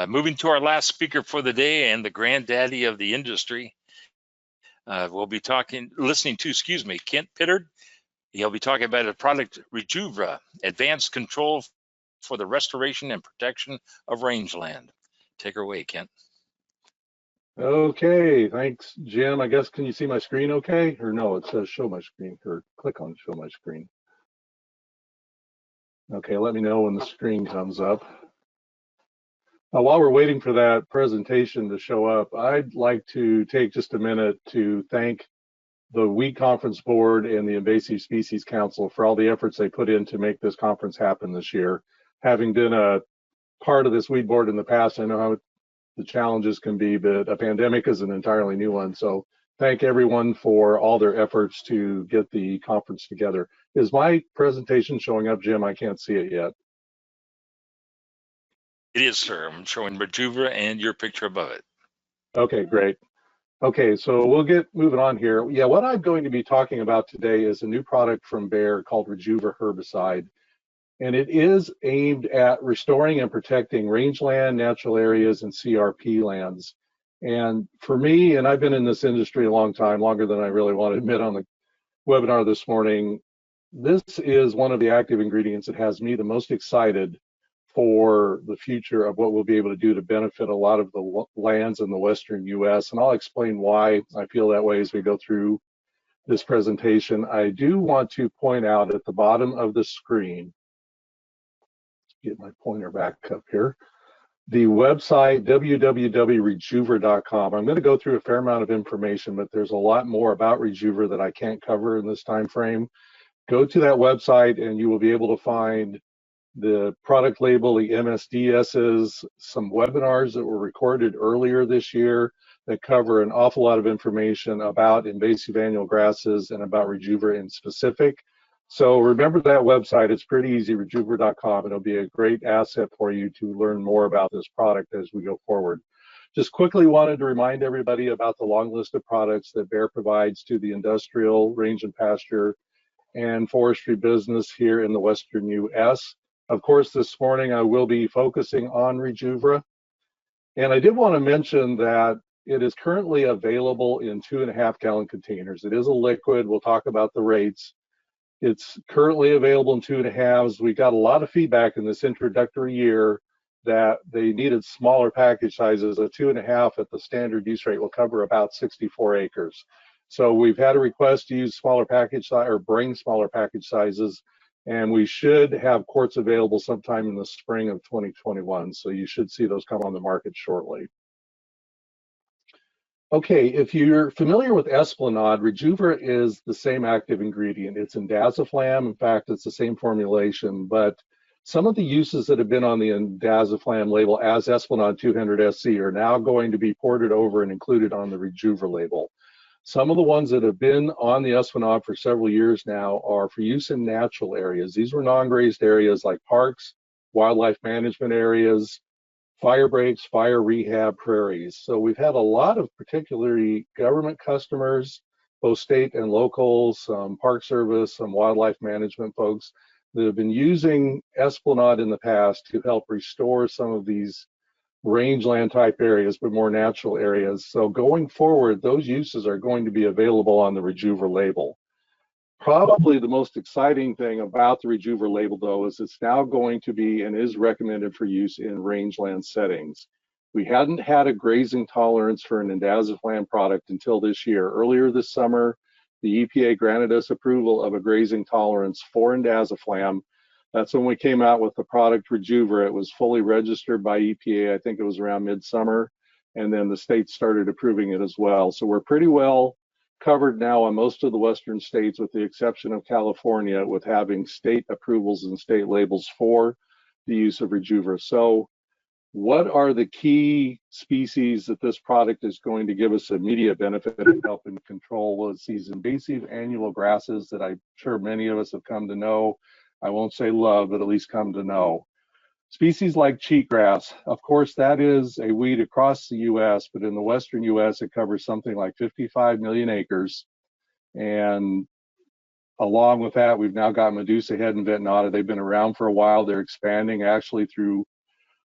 Moving to our last speaker for the day and the granddaddy of the industry, we'll be listening to Kent Pittard. He'll be talking about a product, Rejuvra, advanced control for the restoration and protection of rangeland. Take her away, Kent. Okay, thanks, Jim. I guess, can you see my screen okay? Or no, it says show my screen, or click on show my screen. Okay, let me know when the screen comes up. While we're waiting for that presentation to show up, I'd like to take just a minute to thank the Wheat Conference Board and the Invasive Species Council for all the efforts they put in to make this conference happen this year. Having been a part of this weed board in the past, I know how the challenges can be, but a pandemic is an entirely new one. So thank everyone for all their efforts to get the conference together. Is my presentation showing up, Jim? I can't see it yet. It is, sir. I'm showing Rejuvra and your picture above it. Okay, great. Okay, so we'll get moving on here. Yeah, what I'm going to be talking about today is a new product from Bayer called Rejuvra herbicide. And it is aimed at restoring and protecting rangeland, natural areas, and CRP lands. And for me, and I've been in this industry a long time, longer than I really want to admit on the webinar this morning, this is one of the active ingredients that has me the most excited for the future of what we'll be able to do to benefit a lot of the lands in the Western US. And I'll explain why I feel that way as we go through this presentation. I do want to point out at the bottom of the screen, get my pointer back up here, the website www.rejuvra.com. I'm going to go through a fair amount of information, but there's a lot more about Rejuvra that I can't cover in this time frame. Go to that website and you will be able to find the product label, the MSDSs, some webinars that were recorded earlier this year that cover an awful lot of information about invasive annual grasses and about Rejuvra in specific. So remember that website. It's pretty easy, rejuvra.com. It'll be a great asset for you to learn more about this product as we go forward. Just quickly wanted to remind everybody about the long list of products that Bayer provides to the industrial, range and pasture, and forestry business here in the Western US. Of course, this morning I will be focusing on Rejuvra. And I did want to mention that it is currently available in 2.5 gallon containers. It is a liquid. We'll talk about the rates. It's currently available in 2.5s. We got a lot of feedback in this introductory year that they needed smaller package sizes. A 2.5 at the standard use rate will cover about 64 acres. So we've had a request to use smaller package size or bring smaller package sizes, and we should have quarts available sometime in the spring of 2021. So you should see those come on the market shortly. Okay, if you're familiar with Esplanade, Rejuvra is the same active ingredient. It's indaziflam. In fact, it's the same formulation, but some of the uses that have been on the indaziflam label as Esplanade 200 SC are now going to be ported over and included on the Rejuvra label. Some of the ones that have been on the Esplanade for several years now are for use in natural areas. These were non-grazed areas like parks, wildlife management areas, fire breaks, fire rehab, prairies. So we've had a lot of particularly government customers, both state and local, some park service, some wildlife management folks that have been using Esplanade in the past to help restore some of these rangeland type areas, but more natural areas. So going forward, those uses are going to be available on the Rejuvra label. Probably the most exciting thing about the Rejuvra label, though, is it's now going to be and is recommended for use in rangeland settings. We hadn't had a grazing tolerance for an indaziflam product until this year. Earlier this summer, the EPA granted us approval of a grazing tolerance for indaziflam. That's when we came out with the product Rejuvra. It was fully registered by EPA. I think it was around midsummer, and then the states started approving it as well. So we're pretty well covered now on most of the Western states, with the exception of California, with having state approvals and state labels for the use of Rejuvra. So what are the key species that this product is going to give us immediate benefit and help in control? Well, it's these invasive annual grasses that I'm sure many of us have come to know. I won't say love, but at least come to know. Species like cheatgrass, of course, that is a weed across the US, but in the Western US, it covers something like 55 million acres. And along with that, we've now got Medusa head and Vetnata. They've been around for a while. They're expanding actually through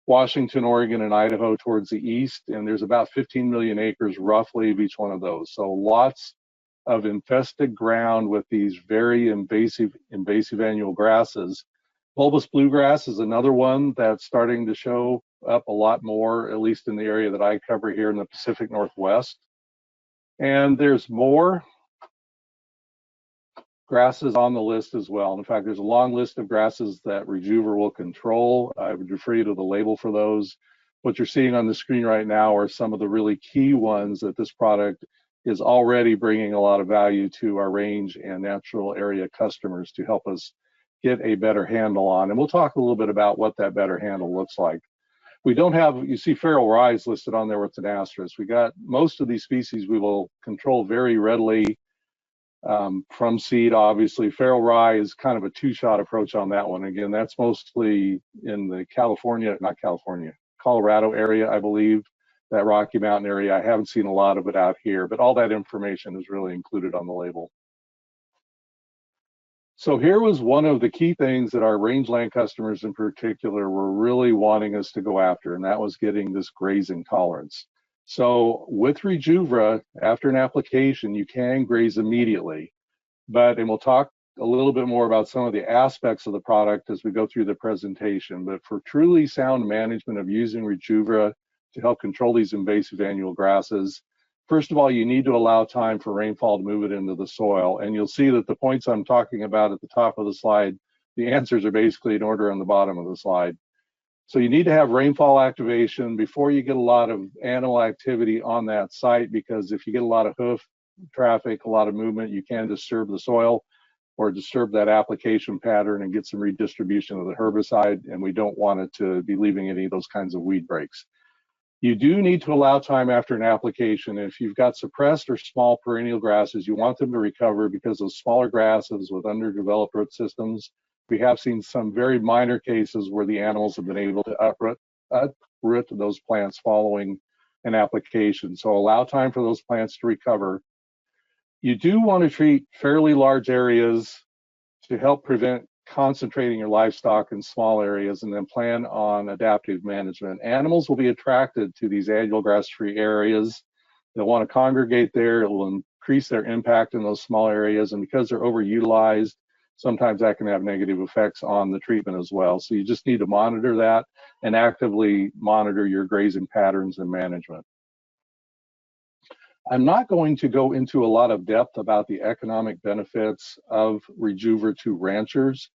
Washington, Oregon, and Idaho towards the east, and there's about 15 million acres roughly of each one of those. So lots of infested ground with these very invasive annual grasses. Bulbous bluegrass is another one that's starting to show up a lot more, at least in the area that I cover here in the Pacific Northwest. And there's more grasses on the list as well. In fact, there's a long list of grasses that Rejuvra will control. I would refer you to the label for those. What you're seeing on the screen right now are some of the really key ones that this product is already bringing a lot of value to our range and natural area customers to help us get a better handle on. And we'll talk a little bit about what that better handle looks like. We don't have, you see feral rye listed on there with an asterisk. We got most of these species we will control very readily from seed. Obviously, feral rye is kind of a two-shot approach on that one. Again, that's mostly in the Colorado area, I believe, that Rocky Mountain area. I haven't seen a lot of it out here, but all that information is really included on the label. So here was one of the key things that our rangeland customers in particular were really wanting us to go after, and that was getting this grazing tolerance. So with Rejuvra, after an application, you can graze immediately, and we'll talk a little bit more about some of the aspects of the product as we go through the presentation. But for truly sound management of using Rejuvra to help control these invasive annual grasses, first of all, you need to allow time for rainfall to move it into the soil. And you'll see that the points I'm talking about at the top of the slide, the answers are basically in order on the bottom of the slide. So you need to have rainfall activation before you get a lot of animal activity on that site, because if you get a lot of hoof traffic, a lot of movement, you can disturb the soil or disturb that application pattern and get some redistribution of the herbicide, and we don't want it to be leaving any of those kinds of weed breaks. You do need to allow time after an application. If you've got suppressed or small perennial grasses, you want them to recover, because those smaller grasses with underdeveloped root systems, we have seen some very minor cases where the animals have been able to uproot those plants following an application. So allow time for those plants to recover. You do want to treat fairly large areas to help prevent concentrating your livestock in small areas, and then plan on adaptive management. Animals will be attracted to these annual grass-free areas. They'll want to congregate there. It will increase their impact in those small areas, and because they're overutilized, sometimes that can have negative effects on the treatment as well. So you just need to monitor that and actively monitor your grazing patterns and management. I'm not going to go into a lot of depth about the economic benefits of Rejuvra to ranchers,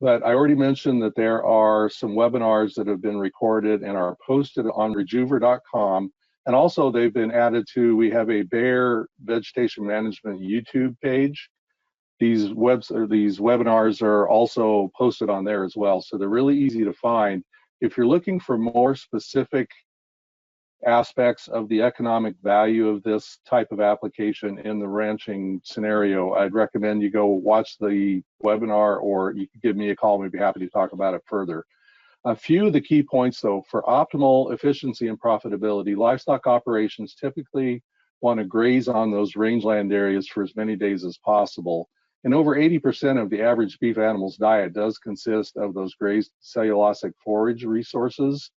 but I already mentioned that there are some webinars that have been recorded and are posted on rejuvra.com. And also they've been added to, we have a Bayer vegetation management YouTube page. These webinars are also posted on there as well. So they're really easy to find. If you're looking for more specific aspects of the economic value of this type of application in the ranching scenario, I'd recommend you go watch the webinar, or you can give me a call and we'd be happy to talk about it further. A few of the key points though: for optimal efficiency and profitability, livestock operations typically want to graze on those rangeland areas for as many days as possible. And over 80% of the average beef animal's diet does consist of those grazed cellulosic forage resources.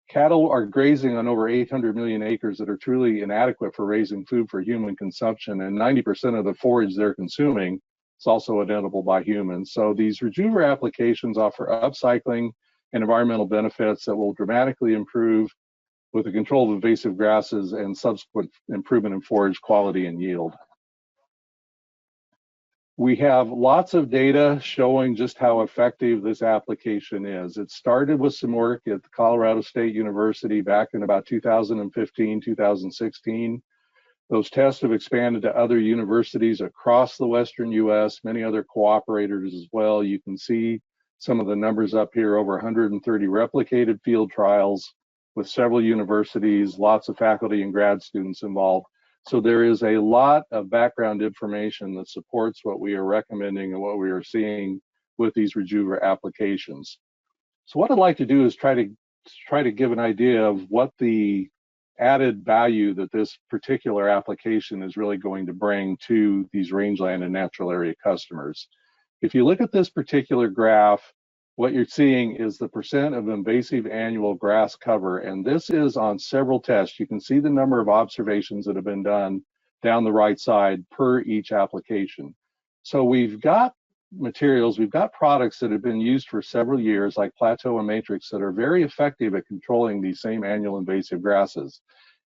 Cattle are grazing on over 800 million acres that are truly inadequate for raising food for human consumption, and 90% of the forage they're consuming is also edible by humans. So these Rejuvra applications offer upcycling and environmental benefits that will dramatically improve with the control of invasive grasses and subsequent improvement in forage quality and yield. We have lots of data showing just how effective this application is. It started with some work at the Colorado State University back in about 2015, 2016. Those tests have expanded to other universities across the Western US, many other cooperators as well. You can see some of the numbers up here, over 130 replicated field trials with several universities, lots of faculty and grad students involved. So there is a lot of background information that supports what we are recommending and what we are seeing with these Rejuvra applications. So what I'd like to do is try to give an idea of what the added value that this particular application is really going to bring to these rangeland and natural area customers. If you look at this particular graph, what you're seeing is the percent of invasive annual grass cover. And this is on several tests. You can see the number of observations that have been done down the right side per each application. So we've got materials, we've got products that have been used for several years, like Plateau and Matrix, that are very effective at controlling these same annual invasive grasses.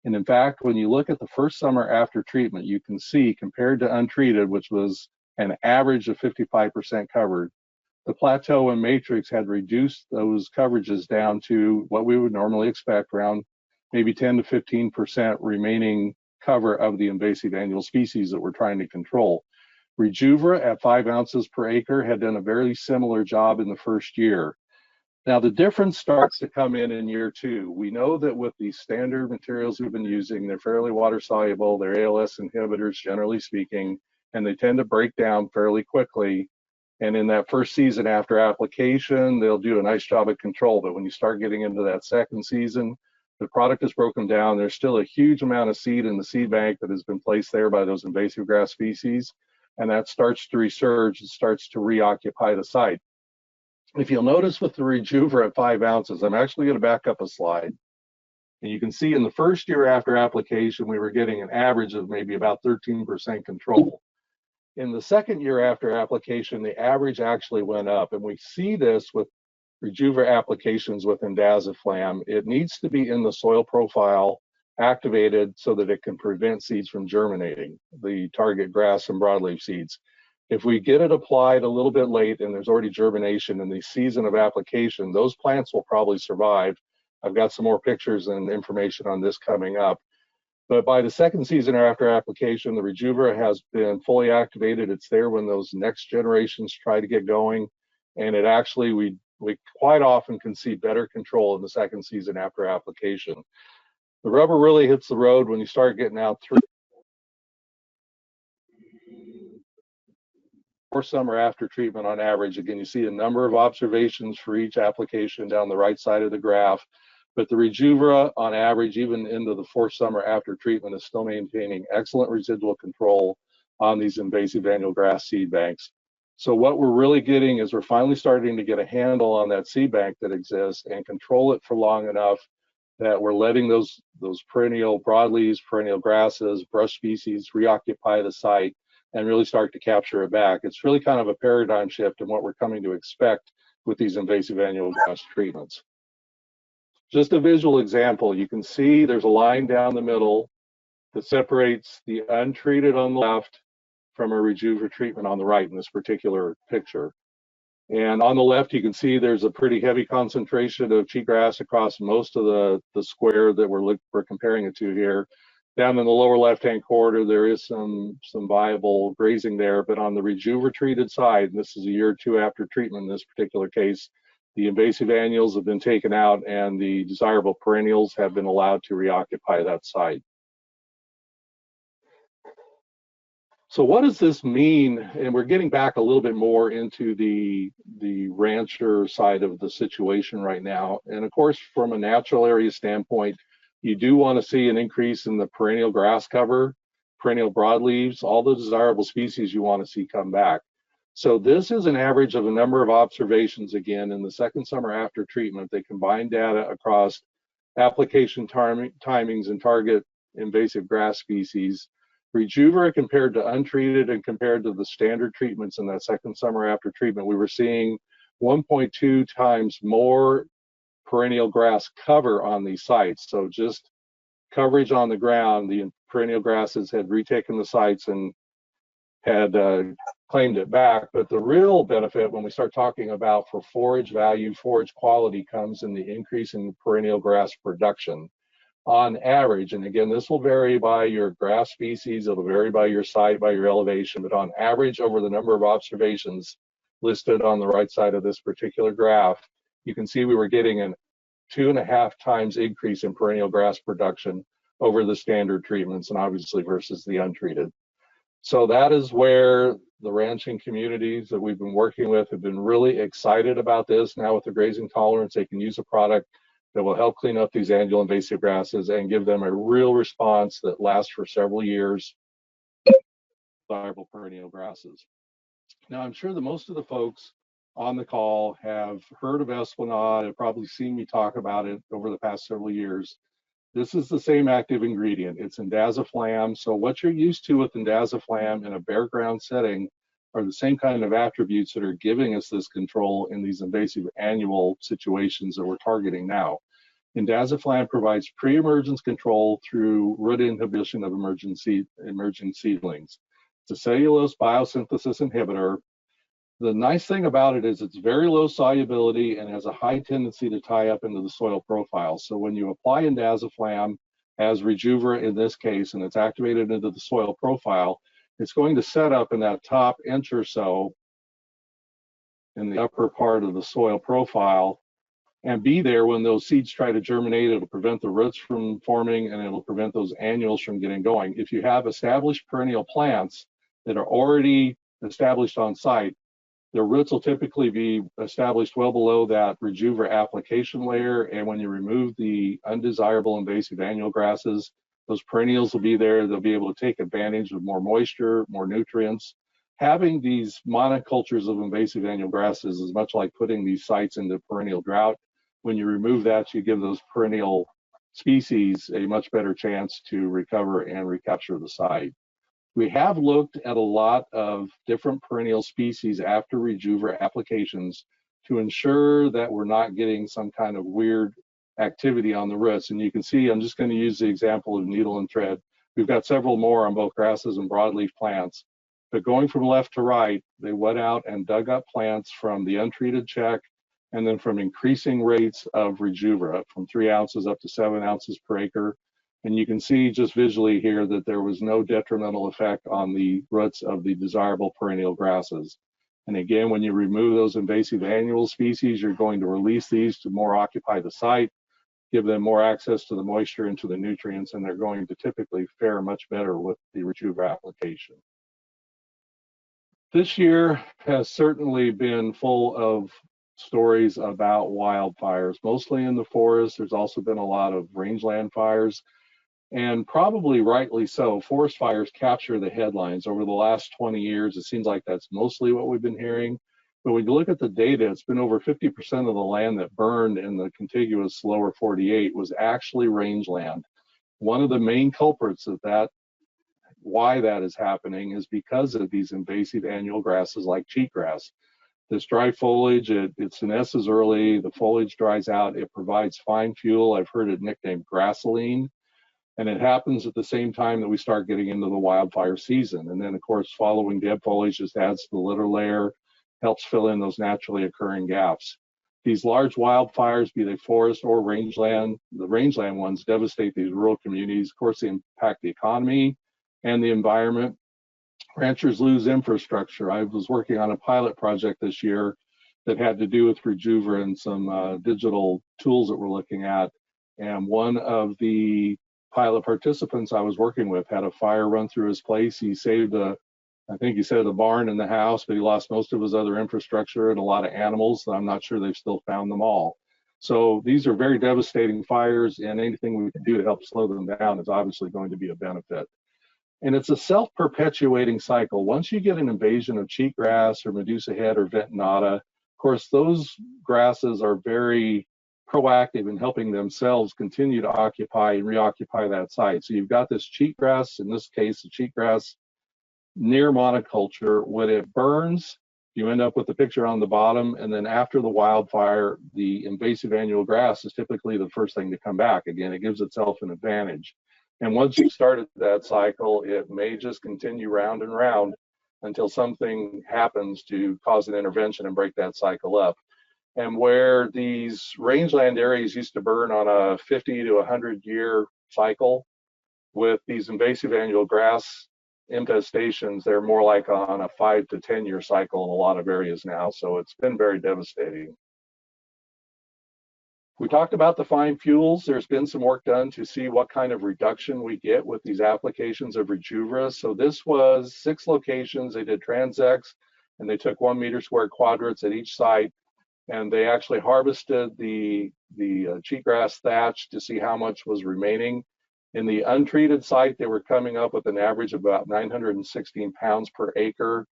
And in fact, when you look at the first summer after treatment, you can see compared to untreated, which was an average of 55% covered, the Plateau and Matrix had reduced those coverages down to what we would normally expect, around maybe 10 to 15% remaining cover of the invasive annual species that we're trying to control. Rejuvra at 5 ounces per acre had done a very similar job in the first year. Now the difference starts to come in year 2. We know that with the standard materials we've been using, they're fairly water soluble, they're ALS inhibitors generally speaking, and they tend to break down fairly quickly. And in that first season after application, they'll do a nice job of control. But when you start getting into that second season, the product is broken down. There's still a huge amount of seed in the seed bank that has been placed there by those invasive grass species. And that starts to resurge, it starts to reoccupy the site. If you'll notice with the Rejuvra at 5 ounces, I'm actually going to back up a slide. And you can see in the first year after application, we were getting an average of maybe about 13% control. In the second year after application, the average actually went up. And we see this with Rejuvra applications with indaziflam. It needs to be in the soil profile activated so that it can prevent seeds from germinating, the target grass and broadleaf seeds. If we get it applied a little bit late and there's already germination in the season of application, those plants will probably survive. I've got some more pictures and information on this coming up. But by the second season or after application, the Rejuvra has been fully activated. It's there when those next generations try to get going. And it actually, we quite often can see better control in the second season after application. The rubber really hits the road when you start getting out through or summer after treatment on average. Again, you see a number of observations for each application down the right side of the graph. But the Rejuvra, on average, even into the 4th summer after treatment, is still maintaining excellent residual control on these invasive annual grass seed banks. So what we're really getting is we're finally starting to get a handle on that seed bank that exists and control it for long enough that we're letting those perennial broadleaves, perennial grasses, brush species reoccupy the site and really start to capture it back. It's really kind of a paradigm shift in what we're coming to expect with these invasive annual grass treatments. Just a visual example, you can see there's a line down the middle that separates the untreated on the left from a Rejuvra treatment on the right in this particular picture. And on the left, you can see there's a pretty heavy concentration of cheatgrass across most of the square that we're comparing it to here. Down in the lower left-hand corner, there is some viable grazing there, but on the Rejuvra treated side, and this is a year or 2 after treatment in this particular case, the invasive annuals have been taken out and the desirable perennials have been allowed to reoccupy that site. So what does this mean? And we're getting back a little bit more into the rancher side of the situation right now. And of course, from a natural area standpoint, you do want to see an increase in the perennial grass cover, perennial broadleaves, all the desirable species you want to see come back. So this is an average of a number of observations again in the second summer after treatment. They combine data across application timings and target invasive grass species. Rejuvra compared to untreated and compared to the standard treatments in that second summer after treatment, we were seeing 1.2 times more perennial grass cover on these sites. So just coverage on the ground, the perennial grasses had retaken the sites and had claimed it back. But the real benefit when we start talking about for forage value, forage quality comes in the increase in perennial grass production. On average, and again, this will vary by your grass species, it'll vary by your site, by your elevation, but on average over the number of observations listed on the right side of this particular graph, you can see we were getting a 2.5 times increase in perennial grass production over the standard treatments and obviously versus the untreated. So that is where the ranching communities that we've been working with have been really excited about this. Now with the grazing tolerance, they can use a product that will help clean up these annual invasive grasses and give them a real response that lasts for several years, desirable perennial grasses. Now, I'm sure that most of the folks on the call have heard of Esplanade, have probably seen me talk about it over the past several years. This is the same active ingredient. It's indaziflam. So what you're used to with indaziflam in a bare ground setting are the same kind of attributes that are giving us this control in these invasive annual situations that we're targeting now. Indaziflam provides pre-emergence control through root inhibition of emerging seedlings. It's a cellulose biosynthesis inhibitor. The nice thing about it is it's very low solubility and has a high tendency to tie up into the soil profile. So when you apply indaziflam, as Rejuvra in this case, and it's activated into the soil profile, it's going to set up in that top inch or so in the upper part of the soil profile and be there when those seeds try to germinate. It'll prevent the roots from forming and it'll prevent those annuals from getting going. If you have established perennial plants that are already established on site, their roots will typically be established well below that Rejuvra application layer, and when you remove the undesirable invasive annual grasses, those perennials will be there. They'll be able to take advantage of more moisture, more nutrients. Having these monocultures of invasive annual grasses is much like putting these sites into perennial drought. When you remove that, you give those perennial species a much better chance to recover and recapture the site. We have looked at a lot of different perennial species after Rejuvra applications to ensure that we're not getting some kind of weird activity on the roots. And you can see, I'm just going to use the example of needle and thread. We've got several more on both grasses and broadleaf plants. But going from left to right, they went out and dug up plants from the untreated check and then from increasing rates of Rejuvra from 3 ounces up to 7 ounces per acre. And you can see just visually here that there was no detrimental effect on the roots of the desirable perennial grasses. And again, when you remove those invasive annual species, you're going to release these to more occupy the site, give them more access to the moisture and to the nutrients, and they're going to typically fare much better with the Rejuvra application. This year has certainly been full of stories about wildfires, mostly in the forest. There's also been a lot of rangeland fires. And probably rightly so, forest fires capture the headlines. Over the last 20 years, it seems like that's mostly what we've been hearing. But when you look at the data, it's been over 50% of the land that burned in the contiguous lower 48 was actually rangeland. One of the main culprits of that, why that is happening, is because of these invasive annual grasses like cheatgrass. This dry foliage, it senesces early, the foliage dries out, it provides fine fuel. I've heard it nicknamed grassoline. And it happens at the same time that we start getting into the wildfire season. And then, of course, following dead foliage just adds to the litter layer, helps fill in those naturally occurring gaps. These large wildfires, be they forest or rangeland, the rangeland ones devastate these rural communities. Of course, they impact the economy and the environment. Ranchers lose infrastructure. I was working on a pilot project this year that had to do with Rejuvra and some digital tools that we're looking at. And one of the pilot participants I was working with had a fire run through his place. He saved I think he said the barn and the house, but he lost most of his other infrastructure and a lot of animals. I'm not sure they've still found them all. So these are very devastating fires, and anything we can do to help slow them down is obviously going to be a benefit. And it's a self-perpetuating cycle. Once you get an invasion of cheatgrass or Medusa head or ventinata, of course, those grasses are very proactive in helping themselves continue to occupy and reoccupy that site. So you've got this cheatgrass, in this case, the cheatgrass near monoculture. When it burns, you end up with the picture on the bottom, and then after the wildfire, the invasive annual grass is typically the first thing to come back. Again, it gives itself an advantage. And once you've started that cycle, it may just continue round and round until something happens to cause an intervention and break that cycle up. And where these rangeland areas used to burn on a 50 to 100 year cycle, with these invasive annual grass infestations, they're more like on a 5 to 10 year cycle in a lot of areas now. So it's been very devastating. We talked about the fine fuels. There's been some work done to see what kind of reduction we get with these applications of Rejuvra. So this was 6 locations. They did transects, and they took 1 meter square quadrats at each site. And they actually harvested the cheatgrass thatch to see how much was remaining. In the untreated site, they were coming up with an average of about 916 pounds per acre.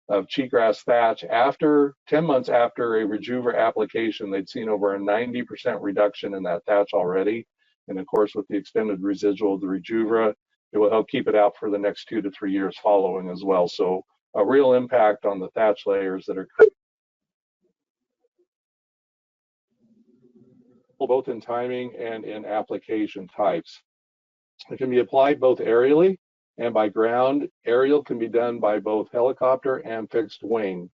of cheatgrass thatch. After 10 months after a Rejuvra application, they'd seen over a 90% reduction in that thatch already. And of course, with the extended residual of the Rejuvra, it will help keep it out for the next 2 to 3 years following as well. So a real impact on the thatch layers that are both in timing and in application types. It can be applied both aerially and by ground. Aerial can be done by both helicopter and fixed wing.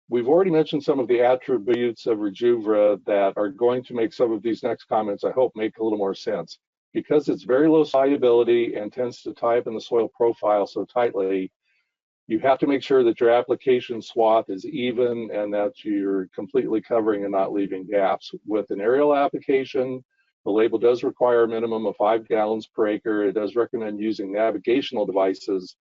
We've already mentioned some of the attributes of Rejuvra that are going to make some of these next comments, I hope, make a little more sense. Because it's very low solubility and tends to tie up in the soil profile so tightly, you have to make sure that your application swath is even and that you're completely covering and not leaving gaps. With an aerial application, the label does require a minimum of 5 gallons per acre. It does recommend using navigational devices.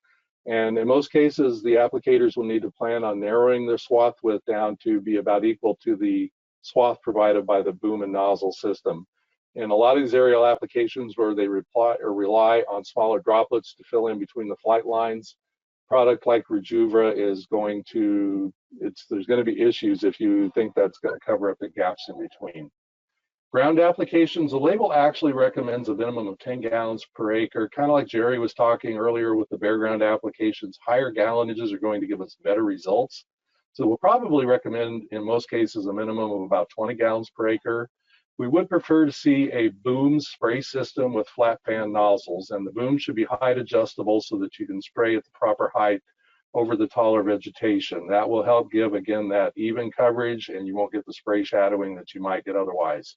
And in most cases, the applicators will need to plan on narrowing their swath width down to be about equal to the swath provided by the boom and nozzle system. In a lot of these aerial applications where they rely on smaller droplets to fill in between the flight lines, product like Rejuvra is going to, there's going to be issues if you think that's going to cover up the gaps in between. Ground applications, the label actually recommends a minimum of 10 gallons per acre, kind of like Jerry was talking earlier with the bare ground applications. Higher gallonages are going to give us better results. So we'll probably recommend, in most cases, a minimum of about 20 gallons per acre. We would prefer to see a boom spray system with flat fan nozzles, and the boom should be height adjustable so that you can spray at the proper height over the taller vegetation. That will help give, again, that even coverage, and you won't get the spray shadowing that you might get otherwise.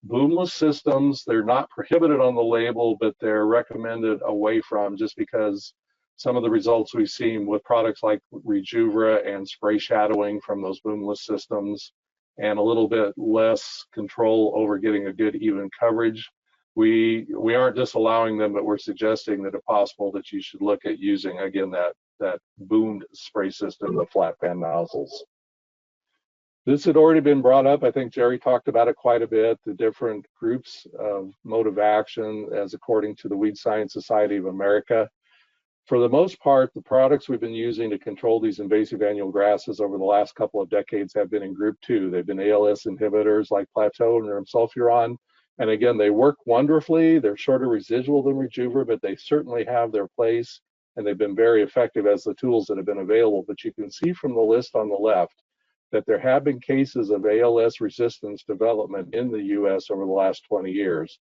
Boomless systems, they're not prohibited on the label, but they're recommended away from, just because some of the results we've seen with products like Rejuvra and spray shadowing from those boomless systems, and a little bit less control over getting a good even coverage. We aren't disallowing them, but we're suggesting that if possible that you should look at using, again, that boomed spray system with flat fan nozzles. This had already been brought up. I think Jerry talked about it quite a bit, the different groups of mode of action as according to the Weed Science Society of America. For the most part, the products we've been using to control these invasive annual grasses over the last couple of decades have been in group 2. They've been ALS inhibitors like Plateau and sulfuron. And again, they work wonderfully. They're shorter residual than Rejuvra, but they certainly have their place, and they've been very effective as the tools that have been available. But you can see from the list on the left that there have been cases of ALS resistance development in the US over the last 20 years.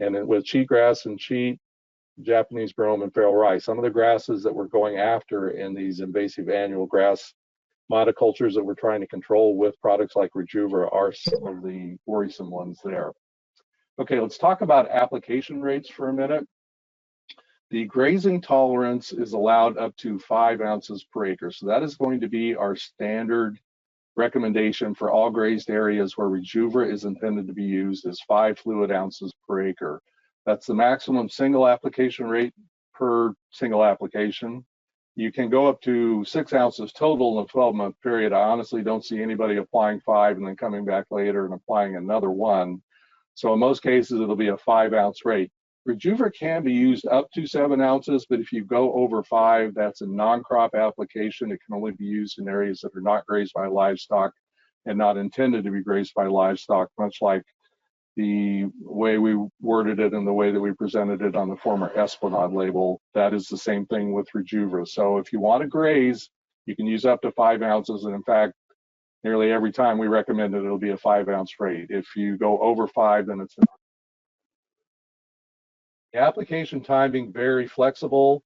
And with cheatgrass and cheat, Japanese brome, and feral rice, some of the grasses that we're going after in these invasive annual grass monocultures that we're trying to control with products like Rejuvra are some of the worrisome ones there. Okay, let's talk about application rates for a minute. The grazing tolerance is allowed up to 5 ounces per acre. So that is going to be our standard recommendation for all grazed areas where Rejuvra is intended to be used, is 5 fluid ounces per acre. That's the maximum single application rate per single application. You can go up to 6 ounces total in a 12-month period. I honestly don't see anybody applying 5 and then coming back later and applying another 1. So in most cases, it'll be a 5 ounce rate. Rejuvra can be used up to 7 ounces, but if you go over 5, that's a non-crop application. It can only be used in areas that are not grazed by livestock and not intended to be grazed by livestock, much like the way we worded it and the way that we presented it on the former Esplanade label. That is the same thing with Rejuvra. So if you want to graze, you can use up to 5 ounces. And in fact, nearly every time we recommend it, it'll be a 5 ounce rate. If you go over 5, then it's not. The application time being very flexible.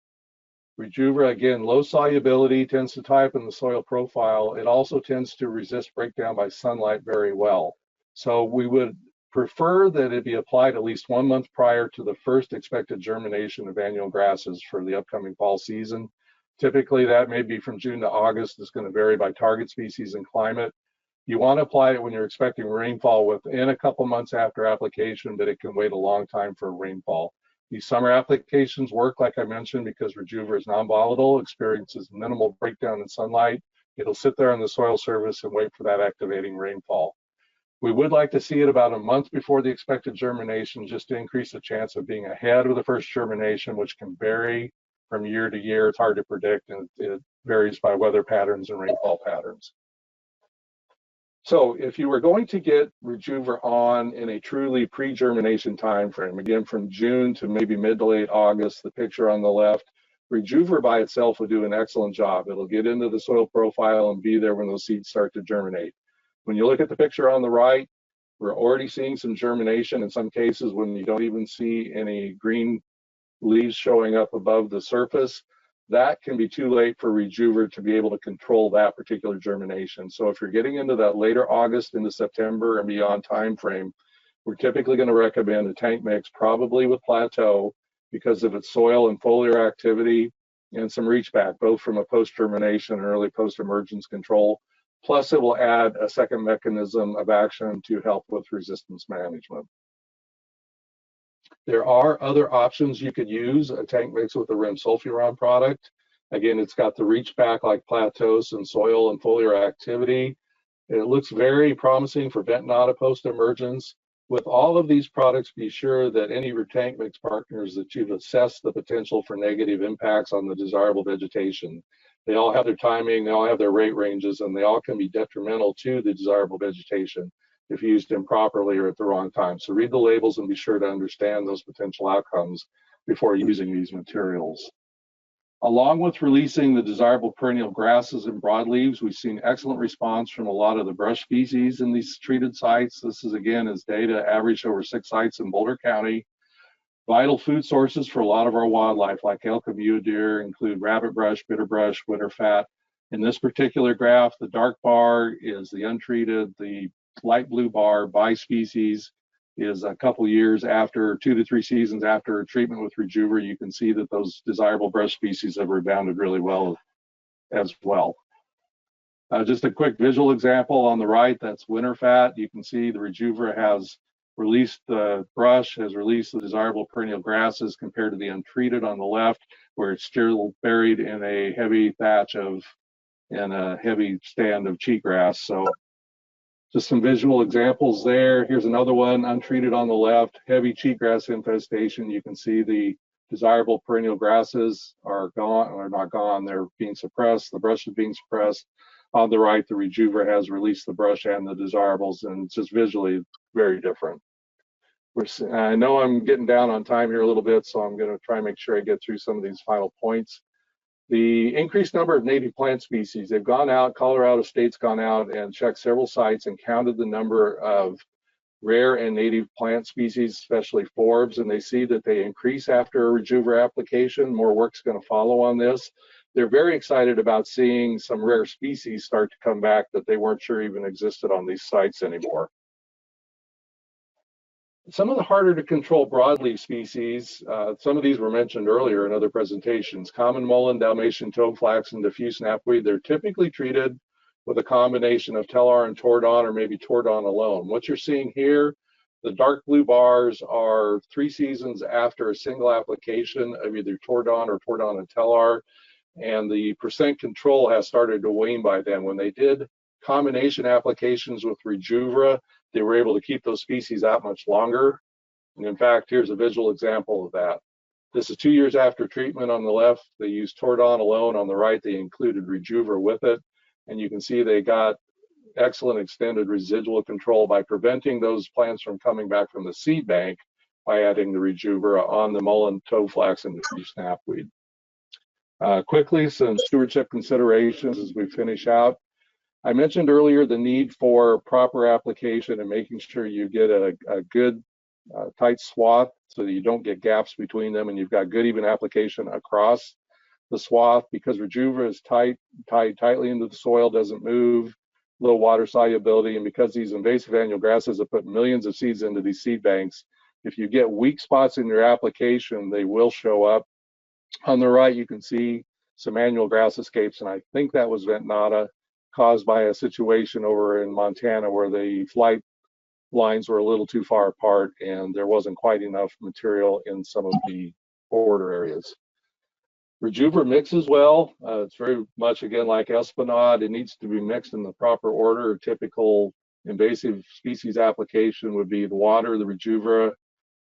Rejuvra, again, low solubility, tends to tie up in the soil profile. It also tends to resist breakdown by sunlight very well. So we would prefer that it be applied at least 1 month prior to the first expected germination of annual grasses for the upcoming fall season. Typically, that may be from June to August. It's going to vary by target species and climate. You want to apply it when you're expecting rainfall within a couple months after application, but it can wait a long time for rainfall. These summer applications work, like I mentioned, because Rejuvra is non-volatile, experiences minimal breakdown in sunlight. It'll sit there on the soil surface and wait for that activating rainfall. We would like to see it about a month before the expected germination, just to increase the chance of being ahead of the first germination, which can vary from year to year. It's hard to predict, and it varies by weather patterns and rainfall patterns. So if you were going to get Rejuvra on in a truly pre-germination time frame, again from June to maybe mid to late August, the picture on the left, Rejuvra by itself would do an excellent job. It'll get into the soil profile and be there when those seeds start to germinate. When you look at the picture on the right, we're already seeing some germination in some cases when you don't even see any green leaves showing up above the surface. That can be too late for Rejuvra to be able to control that particular germination. So if you're getting into that later August into September and beyond time frame, we're typically going to recommend a tank mix, probably with plateau, because of its soil and foliar activity and some reach back, both from a post-germination and early post-emergence control. Plus, it will add a second mechanism of action to help with resistance management. There are other options you could use, a tank mix with a rimsulfuron product. Again, it's got the reach back like plateaus and soil and foliar activity. It looks very promising for vent-nada post-emergence. With all of these products, be sure that any of your tank mix partners that you've assessed the potential for negative impacts on the desirable vegetation. They all have their timing, they all have their rate ranges, and they all can be detrimental to the desirable vegetation if used improperly or at the wrong time. So read the labels and be sure to understand those potential outcomes before using these materials. Along with releasing the desirable perennial grasses and broadleaves, we've seen excellent response from a lot of the brush species in these treated sites. This is again is data averaged over 6 sites in Boulder County. Vital food sources for a lot of our wildlife like elk and mule deer include rabbit brush, bitter brush, winter fat. In this particular graph, the dark bar is the untreated, the light blue bar by species is a couple years after, 2 to 3 seasons after treatment with Rejuvra. You can see that those desirable brush species have rebounded really well as well. Just a quick visual example on the right, that's winter fat. You can see the Rejuvra has released the brush, has released the desirable perennial grasses compared to the untreated on the left, where it's still buried in a heavy thatch of and a heavy stand of cheatgrass. So just some visual examples there. Here's another one, untreated on the left, heavy cheatgrass infestation. You can see the desirable perennial grasses are gone, or not gone, they're being suppressed. The brush is being suppressed. On the right, the Rejuvra has released the brush and the desirables, and it's just visually very different. I know I'm getting down on time here a little bit, so I'm going to try and make sure I get through some of these final points. The increased number of native plant species, they've gone out, Colorado State's gone out and checked several sites and counted the number of rare and native plant species, especially forbs, and they see that they increase after a Rejuvra application. More work's going to follow on this. They're very excited about seeing some rare species start to come back that they weren't sure even existed on these sites anymore. Some of the harder to control broadleaf species, some of these were mentioned earlier in other presentations. Common mullein, Dalmatian toadflax, and diffuse snapweed, they're typically treated with a combination of Telar and Tordon, or maybe Tordon alone. What you're seeing here, the dark blue bars are 3 seasons after a single application of either Tordon or Tordon and Telar, and the percent control has started to wane by then. When they did combination applications with Rejuvra, they were able to keep those species out much longer. And in fact, here's a visual example of that. This is 2 years after treatment on the left. They used Tordon alone. On the right, they included Rejuvra with it. And you can see they got excellent extended residual control by preventing those plants from coming back from the seed bank by adding the Rejuvra on the mullein, toadflax, and diffuse snapweed. Quickly, some stewardship considerations as we finish out. I mentioned earlier the need for proper application and making sure you get a good tight swath so that you don't get gaps between them, and you've got good even application across the swath, because Rejuvra is tied tightly into the soil, doesn't move, low water solubility, and because these invasive annual grasses have put millions of seeds into these seed banks, if you get weak spots in your application, they will show up. On the right, you can see some annual grass escapes, and I think that was vent-nada, caused by a situation over in Montana where the flight lines were a little too far apart and there wasn't quite enough material in some of the border areas. Rejuvra mixes well. It's very much, again, like Esplanade. It needs to be mixed in the proper order. A typical invasive species application would be the water, the Rejuvra,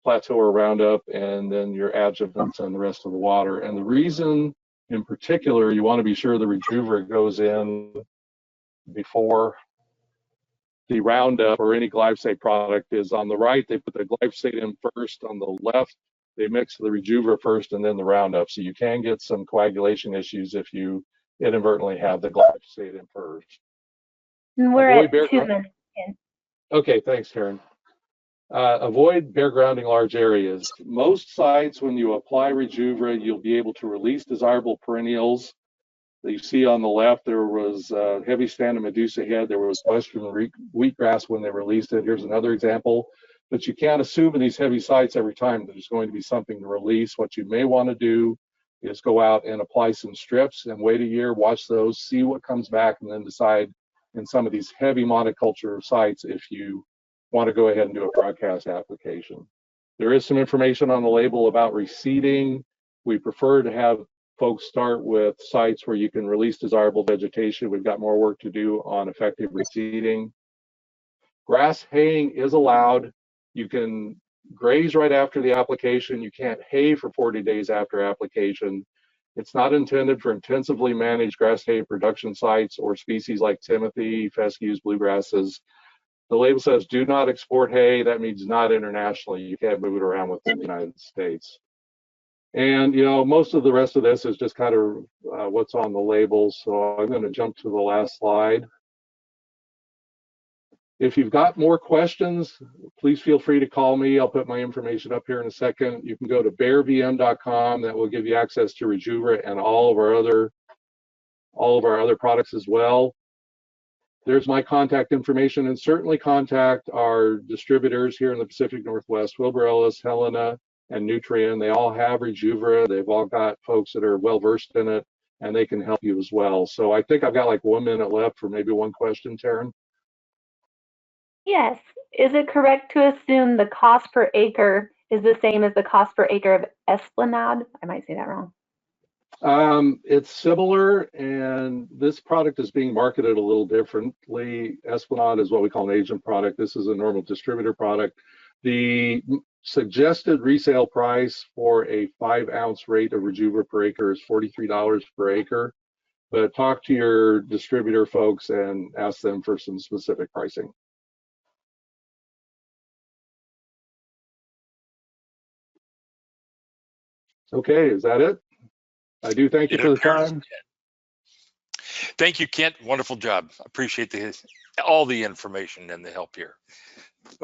plateau or Roundup, and then your adjuvants and the rest of the water. And the reason in particular you want to be sure the Rejuvra goes in before the Roundup or any glyphosate product is on the right, they put the glyphosate in first. On the left, they mix the Rejuvra first and then the Roundup. So you can get some coagulation issues if you inadvertently have the glyphosate in first. And we're at 2 minutes in. Okay, thanks, Karen. Avoid bare grounding large areas. Most sites, when you apply Rejuvra, you'll be able to release desirable perennials. You see on the left, there was heavy stand and medusa head. There was western wheatgrass when they released it. Here's another example. But you can't assume in these heavy sites every time there's going to be something to release. What you may want to do is go out and apply some strips and wait a year, watch those, see what comes back, and then decide in some of these heavy monoculture sites if you want to go ahead and do a broadcast application. There is some information on the label about reseeding. We prefer to have folks start with sites where you can release desirable vegetation. We've got more work to do on effective reseeding. Grass haying is allowed. You can graze right after the application. You can't hay for 40 days after application. It's not intended for intensively managed grass hay production sites or species like timothy, fescues, bluegrasses. The label says do not export hay. That means not internationally. You can't move it around within the United States. And, you know, most of the rest of this is just kind of what's on the label. So I'm going to jump to the last slide. If you've got more questions, please feel free to call me. I'll put my information up here in a second. You can go to baervm.com. That will give you access to Rejuvra and all of our other products as well. There's my contact information, and certainly contact our distributors here in the Pacific Northwest, Wilbur Ellis, Helena, and Nutrien. They all have Rejuvra. They've all got folks that are well versed in it, and they can help you as well. So I think I've got like 1 minute left for maybe one question, Taryn. Yes. Is it correct to assume the cost per acre is the same as the cost per acre of Esplanade? I might say that wrong. It's similar, and this product is being marketed a little differently. Esplanade is what we call an agent product. This is a normal distributor product. The suggested resale price for a 5-ounce rate of Rejuvra per acre is $43 per acre, but talk to your distributor folks and ask them for some specific pricing. Okay, is that it? I do thank you for the time. Thank you, Kent. Wonderful job. Appreciate all the information and the help here.